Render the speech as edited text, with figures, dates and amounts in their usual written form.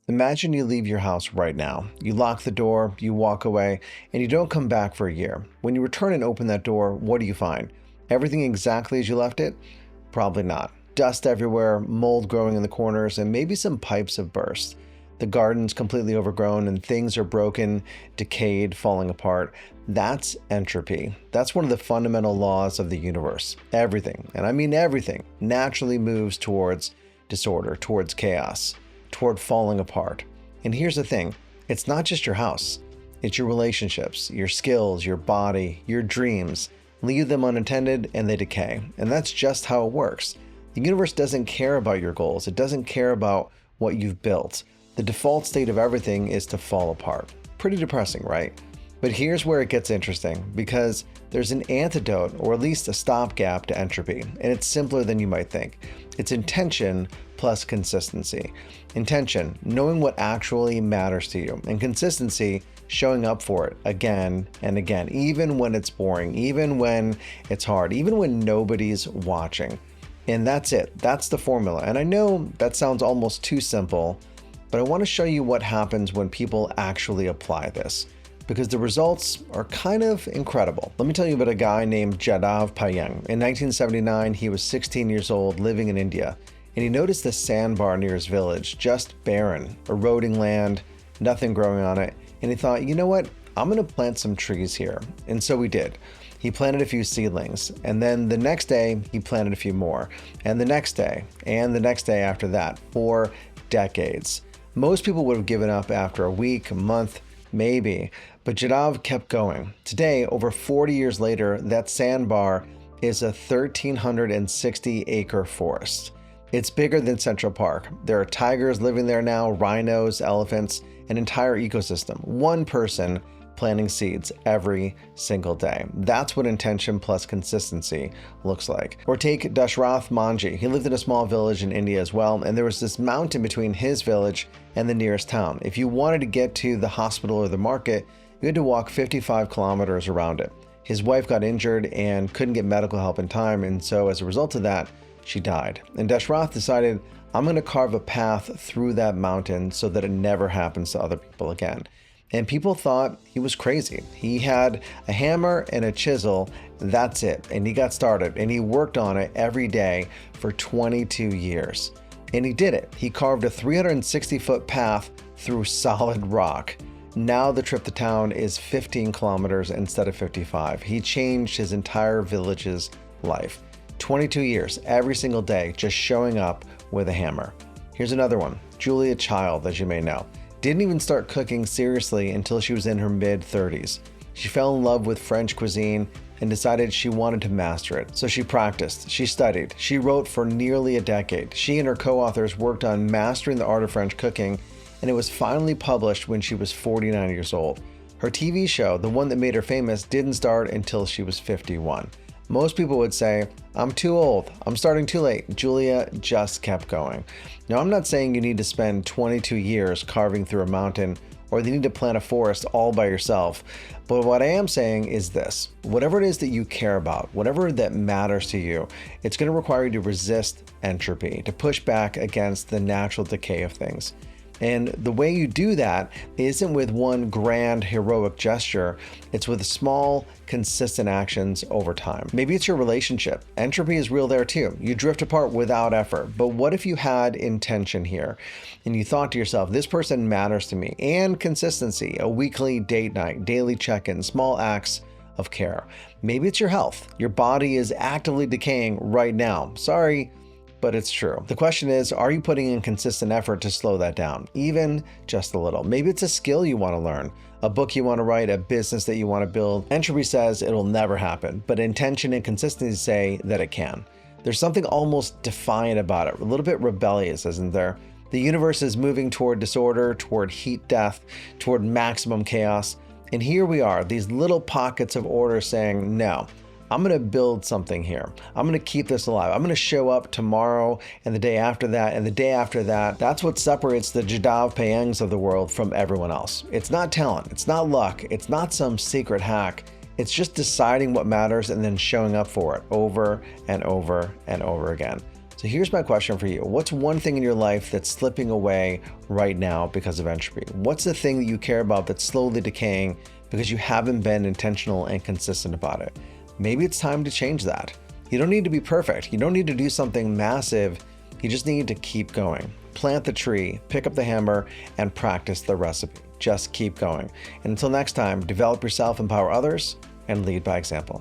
Imagine you leave your house right now. You lock the door, you walk away, and you don't come back for a year. When you return and open that door, what do you find? Everything exactly as you left it? Probably not. Dust everywhere, mold growing in the corners, and maybe some pipes have burst. The garden's completely overgrown and things are broken, decayed, falling apart. That's entropy. That's one of the fundamental laws of the universe. Everything, and I mean everything, naturally moves towards disorder, towards chaos, toward falling apart. And here's the thing, it's not just your house. It's your relationships, your skills, your body, your dreams. Leave them unattended and they decay. And that's just how it works. The universe doesn't care about your goals. It doesn't care about what you've built. The default state of everything is to fall apart. Pretty depressing, right? But here's where it gets interesting, because there's an antidote, or at least a stopgap to entropy, and it's simpler than you might think. It's intention plus consistency. Intention, knowing what actually matters to you, and consistency, showing up for it again and again, even when it's boring, even when it's hard, even when nobody's watching. And that's it. That's the formula. And I know that sounds almost too simple, but I want to show you what happens when people actually apply this, because the results are kind of incredible. Let me tell you about a guy named Jadav Payeng. In 1979, he was 16 years old, living in India, and he noticed a sandbar near his village, just barren, eroding land, nothing growing on it, and he thought, you know what, I'm going to plant some trees here. And so he did. He planted a few seedlings, and then the next day he planted a few more, and the next day, and the next day after that, for decades. Most people would have given up after a week, a month, maybe, but Jadav kept going. Today, over 40 years later, that sandbar is a 1,360-acre forest. It's bigger than Central Park. There are tigers living there now, rhinos, elephants, an entire ecosystem. One person planting seeds every single day. That's what intention plus consistency looks like. Or take Dashrath Manji. He lived in a small village in India as well, and there was this mountain between his village and the nearest town. If you wanted to get to the hospital or the market, you had to walk 55 kilometers around it. His wife got injured and couldn't get medical help in time, and so as a result of that, she died. And Dashrath decided, I'm going to carve a path through that mountain so that it never happens to other people again. And people thought he was crazy. He had a hammer and a chisel, that's it. And he got started and he worked on it every day for 22 years. And he did it. He carved a 360-foot path through solid rock. Now the trip to town is 15 kilometers instead of 55. He changed his entire village's life. 22 years, every single day, just showing up with a hammer. Here's another one. Julia Child, as you may know, didn't even start cooking seriously until she was in her mid-30s. She fell in love with French cuisine and decided she wanted to master it. So she practiced, she studied, she wrote for nearly a decade. She and her co-authors worked on mastering the art of French cooking, and it was finally published when she was 49 years old. Her TV show, the one that made her famous, didn't start until she was 51. Most people would say, I'm too old, I'm starting too late. Julia just kept going. Now, I'm not saying you need to spend 22 years carving through a mountain or you need to plant a forest all by yourself. But what I am saying is this, whatever it is that you care about, whatever that matters to you, it's going to require you to resist entropy, to push back against the natural decay of things. And the way you do that isn't with one grand heroic gesture, it's with small, consistent actions over time. Maybe it's your relationship. Entropy is real there too. You drift apart without effort. But what if you had intention here and you thought to yourself, this person matters to me, and consistency, a weekly date night, daily check-in, small acts of care. Maybe it's your health. Your body is actively decaying right now. Sorry, but it's true. The question is, are you putting in consistent effort to slow that down, even just a little? Maybe it's a skill you want to learn, a book you want to write, a business that you want to build. Entropy says it'll never happen, but intention and consistency say that it can. There's something almost defiant about it, a little bit rebellious, isn't there? The universe is moving toward disorder, toward heat death, toward maximum chaos. And here we are, these little pockets of order saying, no, I'm going to build something here. I'm going to keep this alive. I'm going to show up tomorrow and the day after that and the day after that. That's what separates the Jadav Payengs of the world from everyone else. It's not talent. It's not luck. It's not some secret hack. It's just deciding what matters and then showing up for it over and over and over again. So here's my question for you. What's one thing in your life that's slipping away right now because of entropy? What's the thing that you care about that's slowly decaying because you haven't been intentional and consistent about it? Maybe it's time to change that. You don't need to be perfect. You don't need to do something massive. You just need to keep going. Plant the tree, pick up the hammer, and practice the recipe. Just keep going. And until next time, develop yourself, empower others, and lead by example.